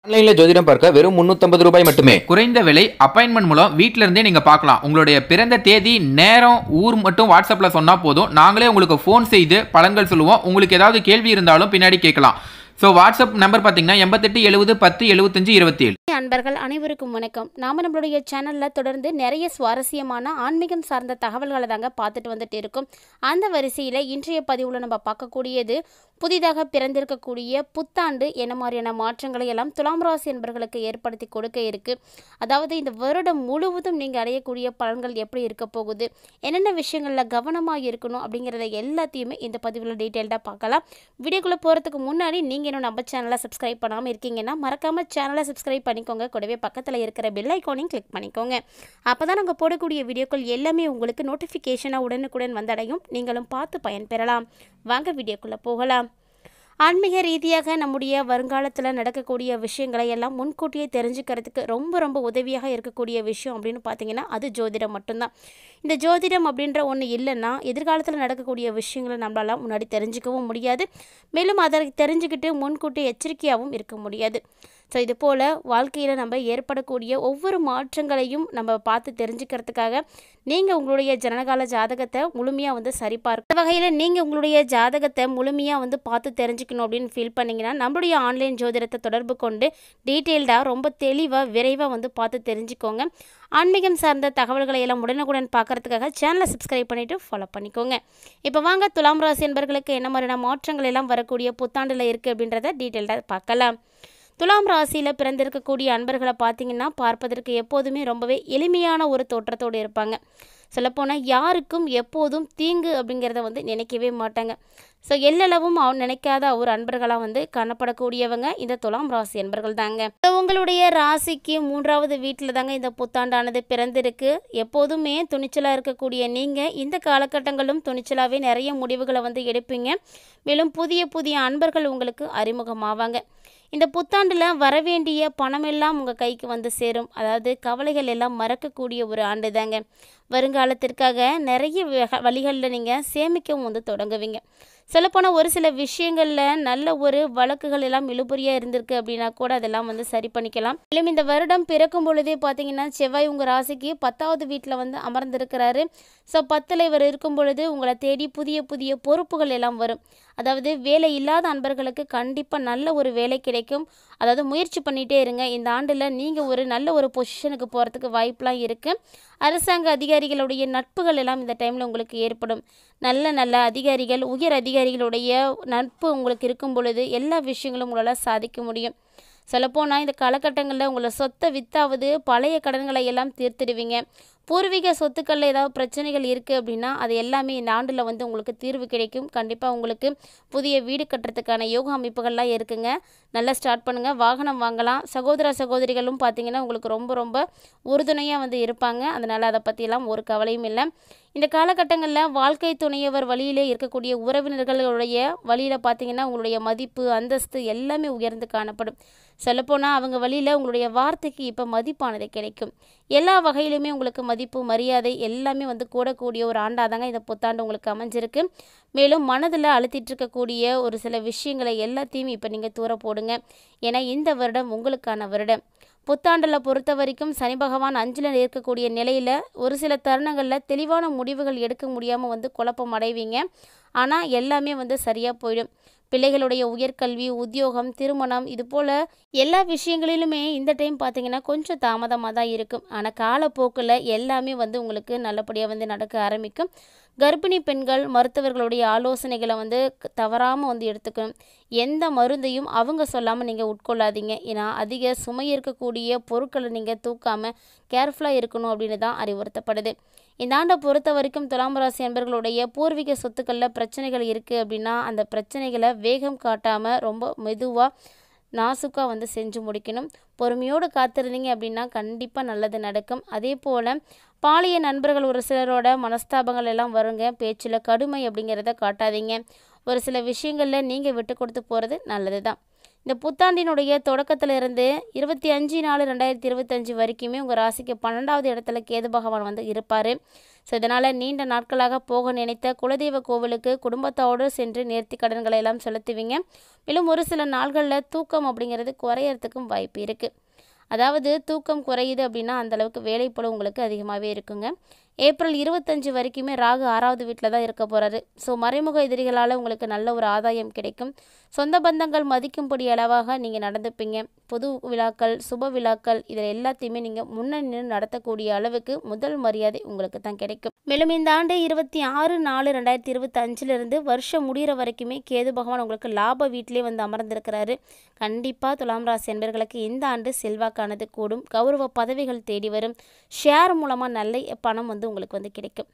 ஆன்லைன்ல ஜோதிடம் பார்க்க வெறும் ரூ. 350 மட்டுமே. குறைந்த விலை அப்பாயின்மெண்ட் மூலம் வீட்ல இருந்தே நீங்க பார்க்கலாம். உங்களுடைய பிறந்த தேதி, நேரம், ஊர் மட்டும் வாட்ஸ்அப்ல சொன்னா போதும். நாங்களே உங்களுக்கு ஃபோன் செய்து பலன்கள் சொல்லுவோம். உங்களுக்கு ஏதாவது கேள்வி இருந்தாலும் பின்னாடி கேட்கலாம். ஸோ வாட்ஸ்அப் நம்பர் பார்த்தீங்கன்னா 88 70 10 75 27. அன்பர்கள் அனைவருக்கும் வணக்கம். நாம நம்மளுடைய சேனல்ல தொடர்ந்து நிறைய சுவாரஸ்யமான ஆன்மீகம் சார்ந்த தகவல்களை தாங்க பார்த்துட்டு வந்துட்டு இருக்கோம். அந்த வரிசையில் இன்றைய பதிவுல நம்ம பார்க்கக்கூடியது புதிதாக பிறந்திருக்கக்கூடிய புத்தாண்டு என்ன மாதிரியான மாற்றங்களை எல்லாம் துலாம் ராசி என்பர்களுக்கு ஏற்படுத்தி கொடுக்க இருக்கு. அதாவது இந்த வருடம் முழுவதும் நீங்கள் அடையக்கூடிய பலன்கள் எப்படி இருக்க போகுது, என்னென்ன விஷயங்களில் கவனமாக இருக்கணும் அப்படிங்கிறத எல்லாத்தையுமே இந்த பதிவில் டீட்டெயில்டாக பார்க்கலாம். வீடியோக்குள்ளே போகிறதுக்கு முன்னாடி நீங்கள் இன்னும் நம்ம சேனலை சப்ஸ்கிரைப் பண்ணாமல் இருக்கீங்கன்னா மறக்காமல் சேனலை சப்ஸ்கிரைப் பண்ணிக்கோங்க. கூடவே பக்கத்தில் இருக்கிற பெல் ஐக்கானையும் கிளிக் பண்ணிக்கோங்க. அப்போ தான் நாங்கள் போடக்கூடிய வீடியோக்கள் எல்லாமே உங்களுக்கு நோட்டிஃபிகேஷனாக உடனுக்குடன் வந்தடையும். நீங்களும் பார்த்து பயன்பெறலாம். வாங்க வீடியோக்குள்ளே போகலாம். ஆன்மீக ரீதியாக நம்முடைய வருங்காலத்தில் நடக்கக்கூடிய விஷயங்களை எல்லாம் முன்கூட்டியே தெரிஞ்சுக்கிறதுக்கு ரொம்ப உதவியாக இருக்கக்கூடிய விஷயம் அப்படின்னு பார்த்தீங்கன்னா அது ஜோதிடம் மட்டும்தான். இந்த ஜோதிடம் அப்படின்ற ஒன்று இல்லைன்னா எதிர்காலத்தில் நடக்கக்கூடிய விஷயங்களை நம்மளால் முன்னாடி தெரிஞ்சுக்கவும் முடியாது. மேலும் அதை தெரிஞ்சுக்கிட்டு முன்கூட்டி எச்சரிக்கையாகவும் இருக்க முடியாது. ஸோ இது போல் வாழ்க்கையில் நம்ம ஏற்படக்கூடிய ஒவ்வொரு மாற்றங்களையும் நம்ம பார்த்து தெரிஞ்சுக்கிறதுக்காக நீங்கள் உங்களுடைய ஜனனகால ஜாதகத்தை முழுமையாக சரிபார்க்க வகையில் நீங்கள் உங்களுடைய ஜாதகத்தை முழுமையாக பார்த்து தெரிஞ்சுக்கணும் அப்படின்னு ஃபீல் பண்ணிங்கன்னா நம்மளுடைய ஆன்லைன் ஜோதிடத்தை தொடர்பு கொண்டு டீட்டெயில்டாக ரொம்ப தெளிவாக விரைவாக பார்த்து தெரிஞ்சுக்கோங்க. ஆன்மீகம் சார்ந்த தகவல்களை எல்லாம் உடனுக்குடன் பார்க்குறதுக்காக சேனலை சப்ஸ்கிரைப் பண்ணிவிட்டு ஃபாலோ பண்ணிக்கோங்க. இப்போ வாங்க துலாம் ராசி என்பர்களுக்கு என்ன மாதிரியான மாற்றங்கள் எல்லாம் வரக்கூடிய புத்தாண்டில் இருக்குது அப்படின்றத டீட்டெயில்டாக பார்க்கலாம். துலாம் ராசியில் பிறந்திருக்கக்கூடிய அன்பர்களை பார்த்தீங்கன்னா பார்ப்பதற்கு எப்போதுமே ரொம்பவே எளிமையான ஒரு தோற்றத்தோடு இருப்பாங்க. சொல்லப்போனால் யாருக்கும் எப்போதும் தீங்கு அப்படிங்கிறத நினைக்கவே மாட்டாங்க. ஸோ எல்லளவும் நினைக்காத ஒரு அன்பர்களாக காணப்படக்கூடியவங்க இந்த துலாம் ராசி அன்பர்கள் தாங்க. ஸோ உங்களுடைய ராசிக்கு 3வது வீட்டில் தாங்க இந்த புத்தாண்டானது பிறந்திருக்கு. எப்போதுமே துணிச்சலாக இருக்கக்கூடிய நீங்கள் இந்த காலகட்டங்களும் துணிச்சலாகவே நிறைய முடிவுகளை எடுப்பீங்க. மேலும் புதிய அன்பர்கள் உங்களுக்கு அறிமுகமாவாங்க. இந்த புத்தாண்டில் வரவேண்டிய பணமெல்லாம் உங்கள் கைக்கு சேரும். அதாவது கவலைகள் எல்லாம் மறக்கக்கூடிய ஒரு ஆண்டு தாங்க. வருங்காலத்திற்காக நிறைய வழிகளில் நீங்கள் சேமிக்கவும் தொடங்குவீங்க. சொல்லப்போனால் ஒரு சில விஷயங்களில் நல்ல ஒரு வழக்குகள் எல்லாம் இழுபறியாக இருந்திருக்கு அப்படின்னா கூட அதெல்லாம் சரி பண்ணிக்கலாம். மேலும் இந்த வருடம் பிறக்கும் பொழுதே பார்த்தீங்கன்னா செவ்வாய் உங்கள் ராசிக்கு 10வது வீட்டில் அமர்ந்திருக்கிறாரு. ஸோ 10ல் இவர் இருக்கும் பொழுது உங்களை தேடி புதிய பொறுப்புகள் எல்லாம் வரும். அதாவது வேலை இல்லாத அன்பர்களுக்கு கண்டிப்பாக நல்ல ஒரு வேலை கிடைக்கும். அதாவது முயற்சி பண்ணிகிட்டே இருங்க. இந்த ஆண்டில் நீங்கள் ஒரு நல்ல ஒரு பொசிஷனுக்கு போகிறதுக்கு வாய்ப்பெலாம் இருக்குது. அரசாங்க அதிகாரிகளுடைய நட்புகள் எல்லாம் இந்த டைமில் உங்களுக்கு ஏற்படும். நல்ல அதிகாரிகள், உயர் அதிகாரிகளுடைய நட்பு உங்களுக்கு இருக்கும் பொழுது எல்லா விஷயங்களும் உங்களால் சாதிக்க முடியும். சொல்லப்போனால் இந்த காலகட்டங்களில் உங்களை சொத்தை வித்தாவது பழைய கடன்களை எல்லாம் தீர்த்திடுவீங்க. பூர்வீக சொத்துக்களில் ஏதாவது பிரச்சனைகள் இருக்குது அப்படின்னா அது எல்லாமே இந்த ஆண்டில் உங்களுக்கு தீர்வு கிடைக்கும். கண்டிப்பாக உங்களுக்கு புதிய வீடு கட்டுறதுக்கான யோக அமைப்புகள்லாம் இருக்குங்க. நல்லா ஸ்டார்ட் பண்ணுங்கள். வாகனம் வாங்கலாம். சகோதர சகோதரிகளும் பார்த்திங்கன்னா உங்களுக்கு ரொம்ப உறுதுணையாக இருப்பாங்க. அதனால் அதை பற்றியெல்லாம் ஒரு கவலையும் இல்லை. இந்த காலகட்டங்களில் வாழ்க்கை துணையவர் வழியிலே இருக்கக்கூடிய உறவினர்களுடைய வழியில் பார்த்திங்கன்னா உங்களுடைய மதிப்பு, அந்தஸ்து எல்லாமே உயர்ந்து காணப்படும். சொல்லப்போனால் அவங்க வழியில் உங்களுடைய வார்த்தைக்கு இப்போ மதிப்பானது கிடைக்கும். எல்லா வகையிலுமே உங்களுக்கு மதிப்பு, மரியாதை எல்லாமே கூடக்கூடிய ஒரு ஆண்டாதாங்க இந்த புத்தாண்டு உங்களுக்கு அமைஞ்சிருக்கு. மேலும் மனதில் அழுத்திட்டு இருக்கக்கூடிய ஒரு சில விஷயங்களை எல்லாத்தையும் இப்போ நீங்கள் தூர போடுங்க. ஏன்னா இந்த வருடம் உங்களுக்கான வருடம். புத்தாண்டில் பொறுத்த வரைக்கும் சனி பகவான் 5ல் இருக்கக்கூடிய நிலையில் ஒரு சில தருணங்களில் தெளிவான முடிவுகள் எடுக்க முடியாமல் குழப்பம் அடைவீங்க. ஆனால் எல்லாமே சரியாக போயிடும். பிள்ளைகளுடைய உயர்கல்வி, உத்தியோகம், திருமணம் இது போல் எல்லா விஷயங்களிலுமே இந்த டைம் பார்த்திங்கன்னா கொஞ்சம் தாமதமாக தான் இருக்கும். ஆனால் காலப்போக்கில் எல்லாமே உங்களுக்கு நல்லபடியாக நடக்க ஆரம்பிக்கும். கர்ப்பிணி பெண்கள் மருத்துவர்களுடைய ஆலோசனைகளை தவறாமல் எடுத்துக்கணும். எந்த மருந்தையும் அவங்க சொல்லாமல் நீங்கள் உட்கொள்ளாதீங்க. ஏன்னா அதிக சுமை இருக்கக்கூடிய பொருட்களை நீங்கள் தூக்காமல் கேர்ஃபுல்லாக இருக்கணும் அப்படின்னு தான் அறிவுறுத்தப்படுது. இந்த ஆண்டை பொறுத்த வரைக்கும் துலாம் ராசி அன்பர்களுடைய பூர்வீக சொத்துக்களில் பிரச்சனைகள் இருக்குது அப்படின்னா அந்த பிரச்சனைகளை வேகம் காட்டாமல் ரொம்ப மெதுவாக நாசுக்காக செஞ்சு முடிக்கணும். பொறுமையோடு காத்திருந்தீங்க அப்படின்னா கண்டிப்பாக நல்லது நடக்கும். அதே போல் பாலிய நண்பர்கள் ஒரு சிலரோட மனஸ்தாபங்கள் எல்லாம் வருங்க. பேச்சில் கடுமை அப்படிங்கிறத காட்டாதீங்க. ஒரு சில விஷயங்களில் நீங்கள் விட்டு கொடுத்து போகிறது நல்லது தான். இந்த புத்தாண்டினுடைய தொடக்கத்திலிருந்து 25/4/2025 வரைக்குமே உங்கள் ராசிக்கு 12வது இடத்துல கேது பகவான் வந்து இருப்பார். ஸோ இதனால் நீண்ட நாட்களாக போக நினைத்த குலதெய்வ கோவிலுக்கு குடும்பத்தோடு சென்று நேர்த்தி கடன்களை எல்லாம் செலுத்துவீங்க. மேலும் ஒரு சில நாள்களில் தூக்கம் அப்படிங்கிறது குறையறதுக்கும் வாய்ப்பு இருக்குது. அதாவது தூக்கம் குறையுது அப்படின்னா அந்தளவுக்கு வேலைப்பளு உங்களுக்கு அதிகமாகவே இருக்குங்க. ஏப்ரல் 25 வரைக்குமே ராகு 6வது வீட்டில் தான் இருக்க போகிறாரு. ஸோ மறைமுக எதிரிகளால் உங்களுக்கு நல்ல ஒரு ஆதாயம் கிடைக்கும். சொந்த பந்தங்கள் மதிக்கும்படி அளவாக நீங்கள் நடந்துப்பீங்க. பொது விழாக்கள், சுப விழாக்கள் இதில் எல்லாத்தையுமே நீங்கள் முன்னணி நடத்தக்கூடிய அளவுக்கு முதல் மரியாதை உங்களுக்கு தான் கிடைக்கும். மேலும் இந்த ஆண்டு 26/4/2025 வருஷம் முடிகிற வரைக்குமே கேது பகவான் உங்களுக்கு லாப வீட்டிலே வந்து அமர்ந்திருக்கிறாரு. கண்டிப்பாக துலாம் ராசி என்பர்களுக்கு இந்த ஆண்டு செல்வாக்கானது கூடும். கௌரவ பதவிகள் தேடி வரும். ஷேர் மூலமாக நல்ல பணம் வந்து உங்களுக்கு வந்து கிடைக்கும்.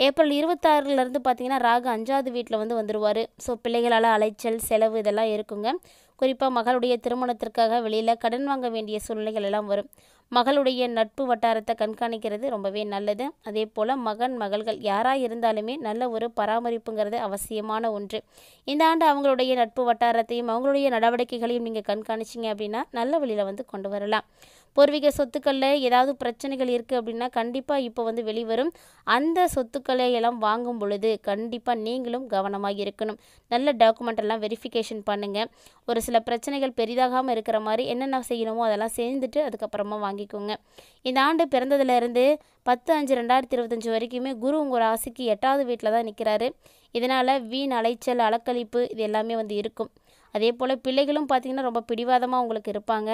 ஏப்ரல் 26 பார்த்தீங்கன்னா ராகு 5வது வீட்டில் வந்து வந்துடுவார். ஸோ பிள்ளைகளால் அலைச்சல், செலவு இதெல்லாம் இருக்குங்க. குறிப்பாக மகளுடைய திருமணத்திற்காக வெளியில் கடன் வாங்க வேண்டிய சூழ்நிலைகள் எல்லாம் வரும். மகளுடைய நட்பு வட்டாரத்தை கண்காணிக்கிறது ரொம்பவே நல்லது. அதே போல் மகன், மகள்கள் யாராக இருந்தாலுமே நல்ல ஒரு பராமரிப்புங்கிறது அவசியமான ஒன்று. இந்த ஆண்டு அவங்களுடைய நட்பு வட்டாரத்தையும் அவங்களுடைய நடவடிக்கைகளையும் நீங்கள் கண்காணிச்சிங்க அப்படின்னா நல்ல வழியில் வந்து கொண்டு வரலாம். பூர்வீக சொத்துக்களில் ஏதாவது பிரச்சனைகள் இருக்குது அப்படின்னா கண்டிப்பாக இப்போ வந்து வெளிவரும். அந்த சொத்துக்களை எல்லாம் வாங்கும் பொழுது கண்டிப்பாக நீங்களும் கவனமாக இருக்கணும். நல்ல டாக்குமெண்ட் எல்லாம் வெரிஃபிகேஷன் பண்ணுங்கள். ஒரு சில பிரச்சனைகள் பெரிதாகாமல் இருக்கிற மாதிரி என்னென்ன செய்யணுமோ அதெல்லாம் சேர்ந்துட்டு அதுக்கப்புறமா வாங்கிக்கோங்க. இந்த ஆண்டு பிறந்ததுலேருந்து 10/5/2025 வரைக்குமே குரு உங்கள் ராசிக்கு 8வது வீட்டில் தான் நிற்கிறாரு. இதனால் வீண் அலைச்சல், அலக்கழிப்பு இது எல்லாமே வந்து இருக்கும். அதே போல் பிள்ளைகளும் பார்த்திங்கன்னா ரொம்ப பிடிவாதமாக உங்களுக்கு இருப்பாங்க.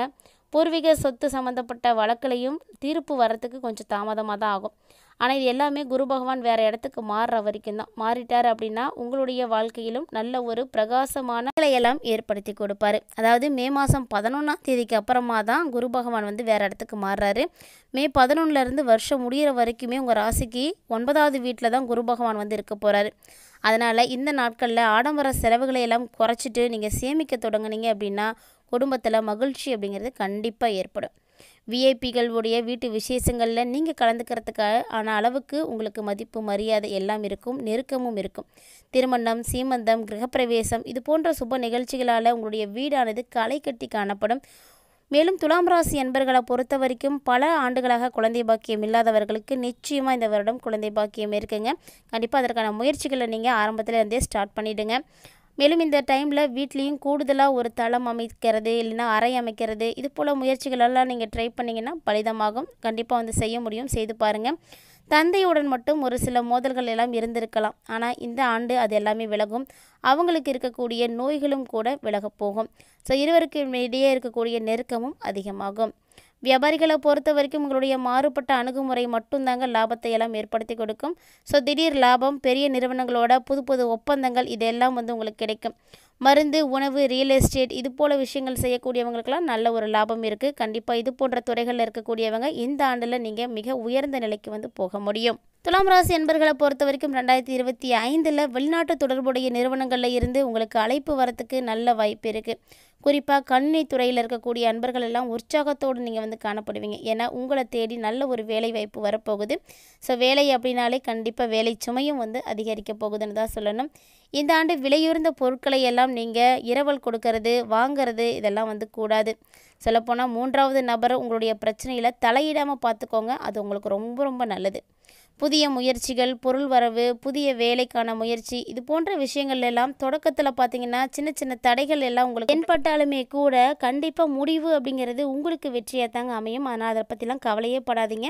பூர்வீக சொத்து சம்மந்தப்பட்ட வழக்குலையும் தீர்ப்பு வரத்துக்கு கொஞ்சம் தாமதமாக தான் ஆகும். ஆனால் இது எல்லாமே குரு பகவான் வேறு இடத்துக்கு மாறுற வரைக்கும் தான். மாறிட்டார் அப்படின்னா உங்களுடைய வாழ்க்கையிலும் நல்ல ஒரு பிரகாசமான நிலையெல்லாம் ஏற்படுத்தி கொடுப்பாரு. அதாவது மே மாதம் 11ஆம் தேதிக்கு அப்புறமா தான் குரு பகவான் வந்து வேறு இடத்துக்கு மாறுறாரு. மே 11லேருந்து வருஷம் முடிகிற வரைக்குமே உங்கள் ராசிக்கு 9வது வீட்டில் தான் குரு பகவான் வந்து இருக்க போகிறாரு. அதனால் இந்த நாட்களில் ஆடம்பர செலவுகளை எல்லாம் குறைச்சிட்டு நீங்கள் சேமிக்க தொடங்குனீங்க அப்படின்னா குடும்பத்தில் மகிழ்ச்சி அப்படிங்கிறது கண்டிப்பாக ஏற்படும். விஐபிகளுடைய வீட்டு விசேஷங்களில் நீங்கள் கலந்துக்கிறதுக்காக ஆன அளவுக்கு உங்களுக்கு மதிப்பு, மரியாதை எல்லாம் இருக்கும். நெருக்கமும் இருக்கும். திருமணம், சீமந்தம், கிரகப்பிரவேசம் இது போன்ற சுப நிகழ்ச்சிகளால் உங்களுடைய வீடானது களை கட்டி காணப்படும். மேலும் துலாம் ராசி என்பர்களை பொறுத்த வரைக்கும் பல ஆண்டுகளாக குழந்தை பாக்கியம் இல்லாதவர்களுக்கு நிச்சயமாக இந்த வருடம் குழந்தை பாக்கியம் இருக்குங்க. கண்டிப்பாக அதற்கான முயற்சிகளை நீங்கள் ஆரம்பத்தில் இருந்தே ஸ்டார்ட் பண்ணிவிடுங்க. மேலும் இந்த டைமில் வீட்லேயும் கூடுதலாக ஒரு தளம் அமைக்கிறது, இல்லைன்னா அறை அமைக்கிறது இது போல் முயற்சிகளெல்லாம் நீங்கள் ட்ரை பண்ணிங்கன்னா பலிதமாகும். கண்டிப்பாக வந்து செய்ய முடியும், செய்து பாருங்கள். தந்தையுடன் மட்டும் ஒரு சில மோதல்கள் எல்லாம் இருந்திருக்கலாம். ஆனால் இந்த ஆண்டு அது எல்லாமே விலகும். அவங்களுக்கு இருக்கக்கூடிய நோய்களும் கூட விலகப் போகும். ஸோ இருவருக்கு இடையே இருக்கக்கூடிய நெருக்கமும் அதிகமாகும். வியாபாரிகளை பொறுத்த வரைக்கும் உங்களுடைய மாறுபட்ட அணுகுமுறை மட்டும்தாங்க லாபத்தை எல்லாம் ஏற்படுத்தி கொடுக்கும். ஸோ திடீர் லாபம், பெரிய நிறுவனங்களோட புது புது ஒப்பந்தங்கள் இதெல்லாம் வந்து உங்களுக்கு கிடைக்கும். மருந்து, உணவு, ரியல் எஸ்டேட் இது போல் விஷயங்கள் செய்யக்கூடியவங்களுக்கெல்லாம் நல்ல ஒரு லாபம் இருக்குது. கண்டிப்பாக இது போன்ற துறைகளில் இருக்கக்கூடியவங்க இந்த ஆண்டில் நீங்கள் மிக உயர்ந்த நிலைக்கு வந்து போக முடியும். துலாம் ராசி என்பர்களை பொறுத்த வரைக்கும் 2025 வெளிநாட்டு தொடர்புடைய நிறுவனங்களில் இருந்து உங்களுக்கு அழைப்பு வரத்துக்கு நல்ல வாய்ப்பு இருக்குது. குறிப்பாக கணினி துறையில் இருக்கக்கூடிய அன்பர்கள் எல்லாம் உற்சாகத்தோடு நீங்கள் வந்து காணப்படுவீங்க. ஏன்னா உங்களை தேடி நல்ல ஒரு வேலை வாய்ப்பு வரப்போகுது. ஸோ வேலை அப்படின்னாலே கண்டிப்பாக வேலை சுமையும் வந்து அதிகரிக்க போகுதுன்னு தான் சொல்லணும். இந்த ஆண்டு விலையுயர்ந்த பொருட்களை எல்லாம் நீங்கள் இரவல் கொடுக்கறது, வாங்கிறது இதெல்லாம் வந்து கூடாது. சொல்லப்போனால் 3வது நபரை உங்களுடைய பிரச்சனையில் தலையிடாமல் பார்த்துக்கோங்க. அது உங்களுக்கு ரொம்ப ரொம்ப நல்லது. புதிய முயற்சிகள், பொருள் வரவு, புதிய வேலைக்கான முயற்சி இது போன்ற விஷயங்கள் எல்லாம் தொடக்கத்தில் பார்த்தீங்கன்னா சின்ன சின்ன தடைகள் எல்லாம் உங்களுக்கு தென்பட்டாலுமே கூட கண்டிப்பாக முடிவு அப்படிங்கிறது உங்களுக்கு வெற்றியாக தாங்க அமையும். ஆனால் அதை பற்றிலாம் கவலையே படாதீங்க.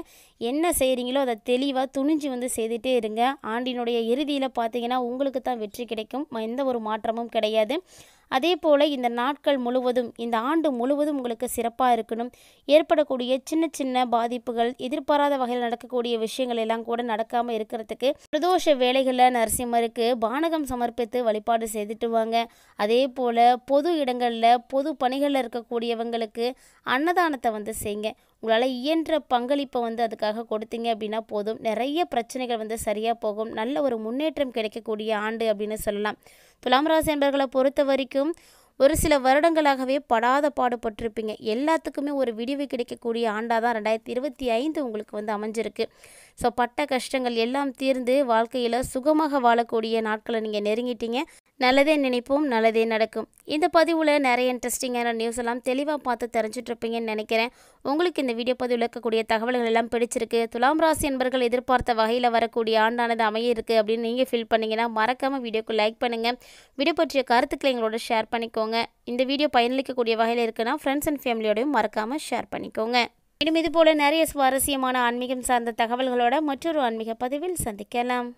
என்ன செய்கிறீங்களோ அதை தெளிவாக துணிஞ்சு வந்து செய்துகிட்டே இருங்க. ஆண்டினுடைய இறுதியில் பார்த்தீங்கன்னா உங்களுக்கு தான் வெற்றி கிடைக்கும். எந்த ஒரு மாற்றமும் கிடையாது. அதே போல் இந்த நாட்கள் முழுவதும், இந்த ஆண்டு முழுவதும் உங்களுக்கு சிறப்பாக இருக்கணும். ஏற்படக்கூடிய சின்ன சின்ன பாதிப்புகள், எதிர்பாராத வகையில் நடக்கக்கூடிய விஷயங்கள் எல்லாம் கூட நடக்காமல் இருக்கிறதுக்கு பிரதோஷ வேளைகளில் நரசிம்மருக்கு பானகம் சமர்ப்பித்து வழிபாடு செய்துட்டு வாங்க. அதே போல் பொது இடங்களில், பொது பணிகளில் இருக்கக்கூடியவங்களுக்கு அன்னதானத்தை வந்து செய்யுங்க. உங்களால் இயன்ற பங்களிப்பை வந்து அதுக்காக கொடுத்தீங்க அப்படின்னா போதும். நிறைய பிரச்சனைகள் வந்து சரியாக போகும். நல்ல ஒரு முன்னேற்றம் கிடைக்கக்கூடிய ஆண்டு அப்படின்னு சொல்லலாம். துலாம் ராசி என்பர்களை பொறுத்த வரைக்கும் ஒரு சில வருடங்களாகவே படாத பாடுபட்டிருப்பீங்க. எல்லாத்துக்குமே ஒரு விடிவு கிடைக்கக்கூடிய ஆண்டாக தான் 2025 உங்களுக்கு வந்து அமைஞ்சிருக்கு. ஸோ பட்ட கஷ்டங்கள் எல்லாம் தீர்ந்து வாழ்க்கையில் சுகமாக வாழக்கூடிய நாட்களை நீங்கள் நெருங்கிட்டீங்க. நல்லதே நினைப்போம், நல்லதே நடக்கும். இந்த பதிவில் நிறைய இன்ட்ரெஸ்டிங்கான நியூஸ் எல்லாம் தெளிவாக பார்த்து தெரிஞ்சிட்ருப்பீங்கன்னு நினைக்கிறேன். உங்களுக்கு இந்த வீடியோ பதிவில் இருக்கக்கூடிய தகவல்கள் எல்லாம் பிடிச்சிருக்கு, துலாம் ராசி என்பர்கள் எதிர்பார்த்த வகையில் வரக்கூடிய ஆண்டானது அமைய இருக்குது அப்படின்னு நீங்கள் ஃபீல் பண்ணிங்கன்னா மறக்காமல் வீடியோக்கு லைக் பண்ணுங்கள். வீடியோ பற்றிய கருத்துக்களை எங்களோட ஷேர் பண்ணிக்கோங்க. இந்த வீடியோ பயனளிக்கக்கூடிய வகையில் இருக்குன்னா ஃப்ரெண்ட்ஸ் அண்ட் ஃபேமிலியோடையும் மறக்காமல் ஷேர் பண்ணிக்கோங்க. இன்னும் இது போல் நிறைய சுவாரஸ்யமான ஆன்மீகம் சார்ந்த தகவல்களோட மற்றொரு ஆன்மீக பதிவில் சந்திக்கலாம்.